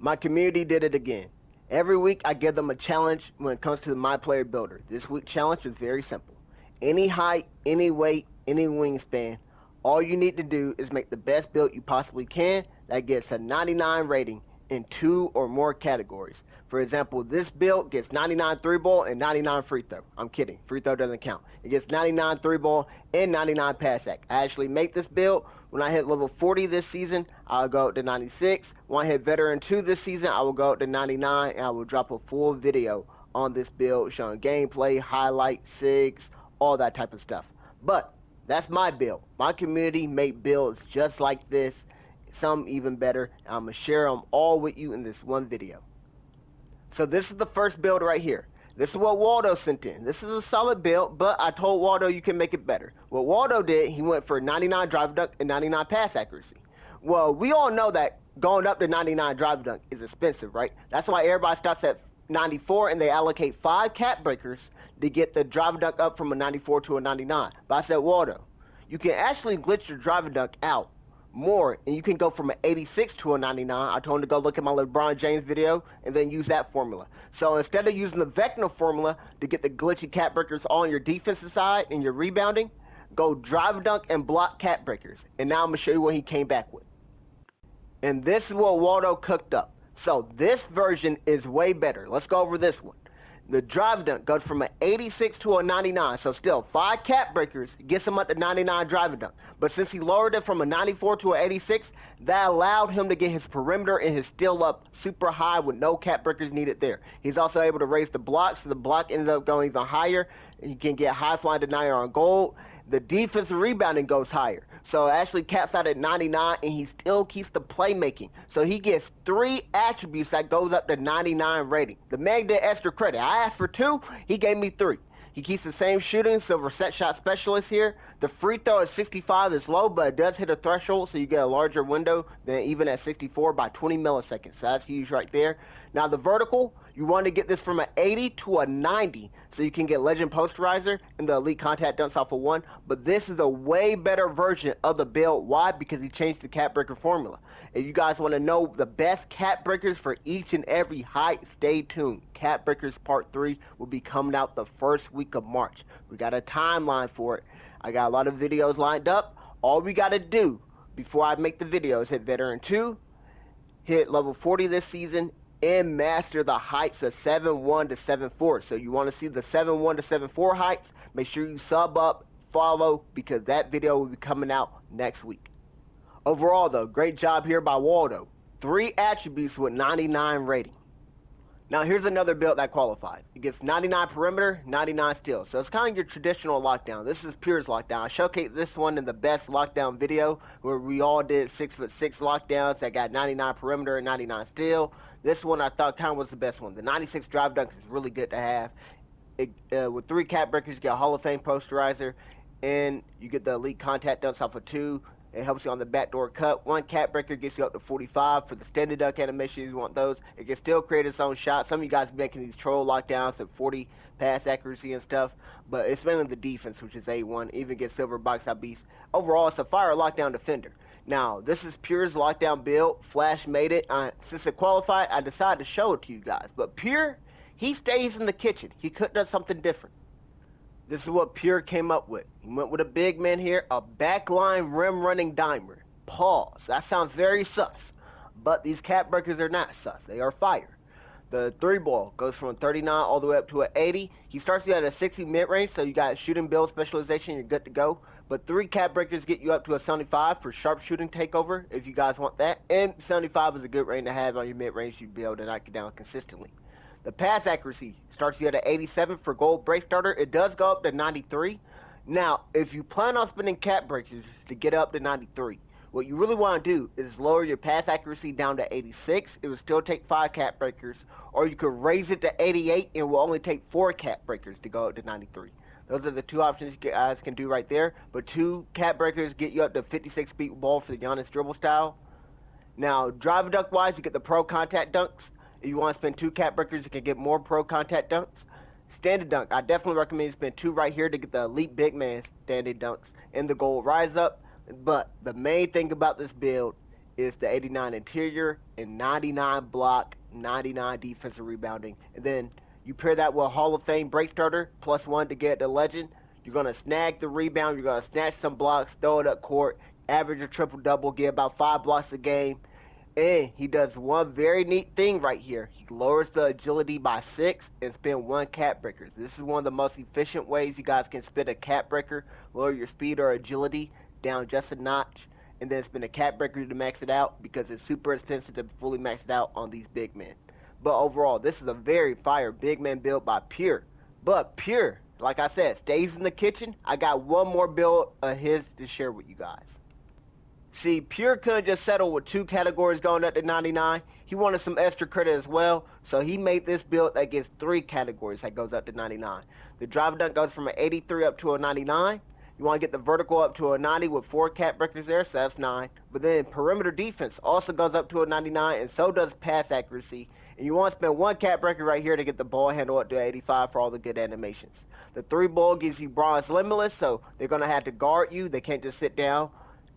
My community did it again. Every week I give them a challenge when it comes to the My Player Builder. This week's challenge is very simple. Any height, any weight, any wingspan, all you need to do is make the best build you possibly can that gets a 99 rating in 2 or more categories. For example, this build gets 99 3-ball and 99 free throw. I'm kidding, free throw doesn't count. It gets 99 3-ball and 99 pass act. I actually make this build. When I hit level 40 this season, I'll go up to 96. When I hit veteran 2 this season, I will go up to 99, and I will drop a full video on this build showing gameplay, highlights, SIGs, all that type of stuff. But that's my build. My community made builds just like this, some even better. I'm going to share them all with you in this one video. So this is the first build right here. This is what Waldo sent in. This is a solid build, but I told Waldo you can make it better. What Waldo did, he went for 99 drive dunk and 99 pass accuracy. Well, we all know that going up to 99 drive dunk is expensive, right? That's why everybody starts at 94 and they allocate 5 cap breakers to get the drive dunk up from a 94 to a 99. But I said, Waldo, you can actually glitch your drive dunk out more, and you can go from an 86 to a 99. I told him to go look at my LeBron James video and then use that formula. So instead of using the Vecna formula to get the glitchy cap breakers on your defensive side and your rebounding, go drive dunk and block cap breakers. And now I'm going to show you what he came back with. And this is what Waldo cooked up. So this version is way better. Let's go over this one. The drive dunk goes from an 86 to a 99, so still 5 cap breakers gets him up to 99 drive dunk. But since he lowered it from a 94 to an 86, that allowed him to get his perimeter and his steal up super high with no cap breakers needed there. He's also able to raise the block, so the block ended up going even higher. He can get high flying denier on gold. The defensive rebounding goes higher. So it actually caps out at 99, and he still keeps the playmaking. So he gets 3 attributes that goes up to 99 rating. The man did extra credit. I asked for 2, he gave me 3. He keeps the same shooting, silver set shot specialist here. The free throw at 65 is low, but it does hit a threshold, so you get a larger window than even at 64 by 20 milliseconds. So that's huge right there. Now the vertical, you want to get this from an 80 to a 90, so you can get legend posterizer and the elite contact dunks off of 1. But this is a way better version of the build. Why? Because he changed the cap breaker formula. If you guys want to know the best cap breakers for each and every height, stay tuned. Cap breakers part 3 will be coming out the first week of March. We got a timeline for it. I got a lot of videos lined up. All we got to do before I make the videos, hit veteran 2, hit level 40 this season, and master the heights of 7-1 to 7-4. So you want to see the 7-1 to 7-4 heights, make sure you sub up, follow, because that video will be coming out next week. Overall though, great job here by Waldo. 3 attributes with 99 rating. Now here's another build that qualifies. It gets 99 perimeter, 99 steal. So it's kind of your traditional lockdown. This is Pure's lockdown. I showcased this one in the best lockdown video where we all did 6'6" lockdowns that got 99 perimeter and 99 steal. This one I thought kind of was the best one. The 96 drive dunk is really good to have. With 3 cap breakers, you get a Hall of Fame posterizer, and you get the elite contact dunks off of 2. It helps you on the backdoor cut. 1 cap breaker gets you up to 45. For the standing dunk animation, you want those. It can still create its own shot. Some of you guys are making these troll lockdowns at 40 pass accuracy and stuff, but it's mainly the defense, which is A1. Even get silver box out beast. Overall, it's a fire lockdown defender. Now, this is Pure's lockdown build. Flash made it. Since it qualified, I decided to show it to you guys. But Pure, he stays in the kitchen. He could have done something different. This is what Pure came up with. He went with a big man here, a backline rim running dimer. Pause. That sounds very sus. But these cap breakers are not sus. They are fire. The 3-ball goes from a 39 all the way up to an 80. He starts you at a 60 mid-range, so you got shooting build specialization, you're good to go. But 3 cap breakers get you up to a 75 for sharp shooting takeover, if you guys want that. And 75 is a good range to have on your mid-range. You'd be able to knock it down consistently. The pass accuracy starts you at an 87 for gold break starter. It does go up to 93. Now, if you plan on spending cap breakers to get up to 93, what you really want to do is lower your pass accuracy down to 86. It will still take 5 cap breakers. Or you could raise it to 88 and will only take 4 cap breakers to go up to 93. Those are the 2 options you guys can do right there. But 2 cap breakers get you up to 56 feet ball for the Giannis dribble style. Now, drive dunk wise, you get the pro contact dunks. If you want to spend 2 cap breakers, you can get more pro contact dunks. Standard dunk, I definitely recommend you spend 2 right here to get the elite big man standard dunks and the gold rise up. But the main thing about this build is the 89 interior and 99 block, 99 defensive rebounding. And then you pair that with a Hall of Fame break starter, +1 to get the legend. You're going to snag the rebound. You're going to snatch some blocks, throw it up court, average a triple-double, get about 5 blocks a game. And he does one very neat thing right here. He lowers the agility by 6 and spin 1 cap breaker. This is one of the most efficient ways you guys can spin a cap breaker. Lower your speed or agility down just a notch, and then spin a cap breaker to max it out because it's super expensive to fully max it out on these big men. But overall, this is a very fire big man build by Pure. But Pure, like I said, stays in the kitchen. I got one more build of his to share with you guys. See, Pure couldn't just settle with 2 categories going up to 99. He wanted some extra credit as well, so he made this build that gets 3 categories that goes up to 99. The drive dunk goes from an 83 up to a 99. You want to get the vertical up to a 90 with 4 cap breakers there, so that's 9. But then perimeter defense also goes up to a 99, and so does pass accuracy. And you want to spend 1 cap breaker right here to get the ball handle up to 85 for all the good animations. The 3 ball gives you bronze limitless, so they're going to have to guard you. They can't just sit down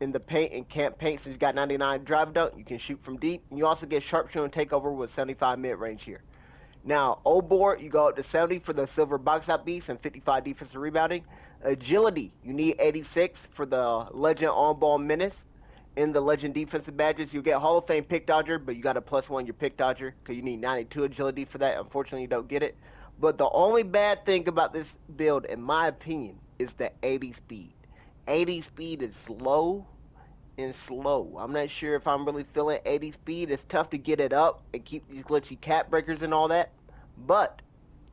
in the paint and can't paint, since you got 99 drive dunk. You can shoot from deep, and you also get sharpshooting takeover with 75 mid-range here. Now, old board, you go up to 70 for the silver box out beast and 55 defensive rebounding. Agility, you need 86 for the legend on-ball menace. In the legend defensive badges, you get Hall of Fame pick dodger, but you got a +1 your pick dodger because you need 92 agility for that. Unfortunately, you don't get it. But the only bad thing about this build, in my opinion, is the 80 speed. 80 speed is slow and slow. I'm not sure if I'm really feeling 80 speed. It's tough to get it up and keep these glitchy cap breakers and all that. But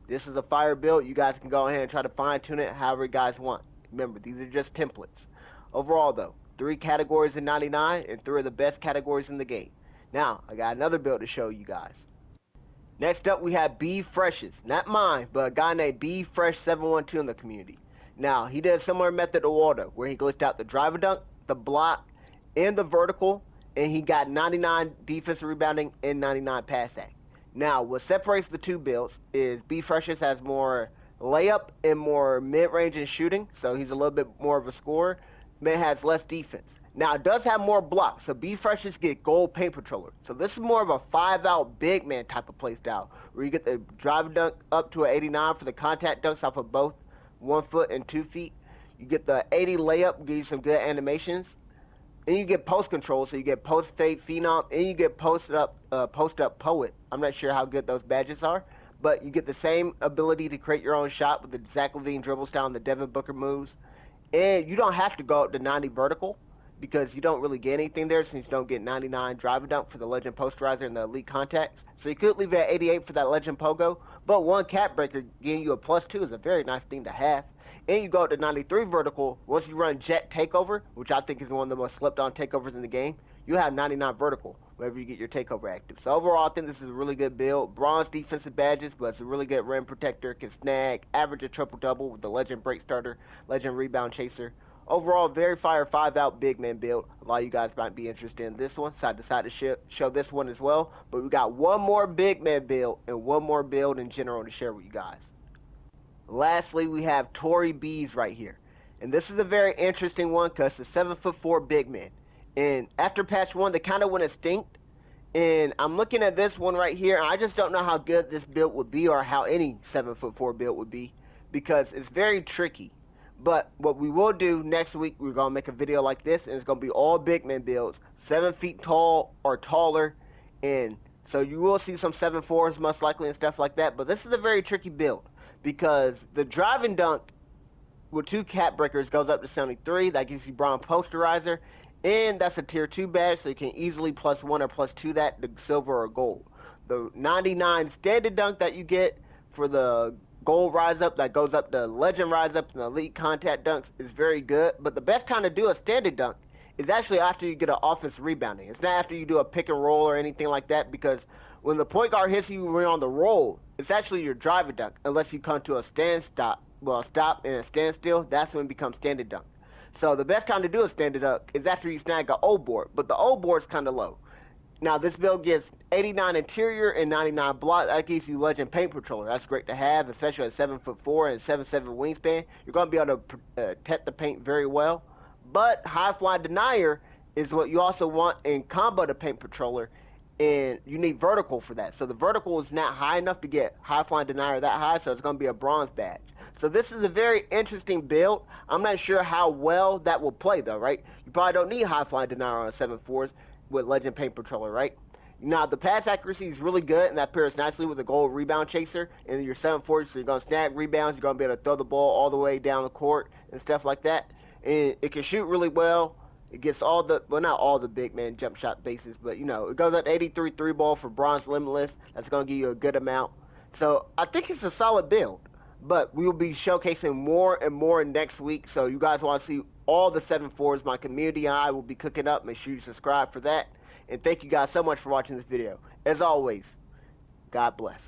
this is a fire build. You guys can go ahead and try to fine tune it however you guys want. Remember, these are just templates. Overall though, 3 categories in 99 and 3 of the best categories in the game. Now, I got another build to show you guys. Next up, we have BFresh's. Not mine, but a guy named BFresh712 in the community. Now, he did a similar method to Waldo, where he glitched out the driver dunk, the block, and the vertical, and he got 99 defensive rebounding and 99 pass act. Now, what separates the 2 builds is BFresh's has more layup and more mid-range and shooting, so he's a little bit more of a scorer, but it has less defense. Now, it does have more blocks, so BFresh's get gold paint patroller. So this is more of a 5-out big man type of play style, where you get the drive dunk up to an 89 for the contact dunks off of both 1 foot and 2 feet. You get the 80 layup, give you some good animations. And you get post control, so you get post fade phenom, and you get post up poet. I'm not sure how good those badges are, but you get the same ability to create your own shot with the Zach LaVine dribble style and the Devin Booker moves. And you don't have to go up to 90 vertical, because you don't really get anything there since you don't get 99 drive dunk for the legend posterizer and the elite contacts. So you could leave it at 88 for that legend pogo, but 1 cap breaker getting you a +2 is a very nice thing to have. And you go up to 93 vertical. Once you run jet takeover, which I think is one of the most slept on takeovers in the game, you have 99 vertical whenever you get your takeover active. So overall, I think this is a really good build. Bronze defensive badges, but it's a really good rim protector. Can snag, average a triple-double with the legend break starter, legend rebound chaser. Overall, very fire 5-out big man build. A lot of you guys might be interested in this one, so I decided to show this one as well. But we got one more big man build and one more build in general to share with you guys. Lastly, we have TorreeB's right here. And this is a very interesting one because it's a 7'4" big man. And after patch 1, they kind of went extinct. And I'm looking at this one right here, and I just don't know how good this build would be or how any 7'4" build would be, because it's very tricky. But what we will do next week, we're going to make a video like this, and it's going to be all big man builds, 7 feet tall or taller. And so you will see some 7'4s most likely and stuff like that. But this is a very tricky build, because the driving dunk with 2 cap breakers goes up to 73. That gives you bronze posterizer, and that's a tier 2 badge, so you can easily +1 or +2 that to silver or gold. The 99 standard dunk that you get for the gold rise up, that goes up to legend rise up and the elite contact dunks, is very good. But the best time to do a standard dunk is actually after you get an offensive rebounding. It's not after you do a pick and roll or anything like that, because when the point guard hits you when you're on the roll, it's actually your driver dunk, unless you come to a stop and a standstill. That's when it becomes standard dunk. So the best time to do a standard dunk is after you snag an O board, but the O board's kind of low. Now this build gets 89 interior and 99 block. That gives you legend paint patroller. That's great to have, especially at 7'4" and 7'7" wingspan. You're going to be able to protect the paint very well. But high fly denier is what you also want in combo to paint patroller, and you need vertical for that. So the vertical is not high enough to get high flying denier that high, so it's going to be a bronze badge. So this is a very interesting build. I'm not sure how well that will play though, right? You probably don't need high flying denier on a 7-4s with legend paint patroller, right? Now the pass accuracy is really good, and that pairs nicely with the gold rebound chaser. And your 7-4s, so you're gonna snag rebounds. You're gonna be able to throw the ball all the way down the court and stuff like that. And it can shoot really well. It gets all the, well, not all the big man jump shot bases, but it goes up to 83 three ball for bronze limitless. That's gonna give you a good amount. So I think it's a solid build. But we will be showcasing more and more next week. So you guys want to see all the 7-4s. My community and I will be cooking up. Make sure you subscribe for that. And thank you guys so much for watching this video. As always, God bless.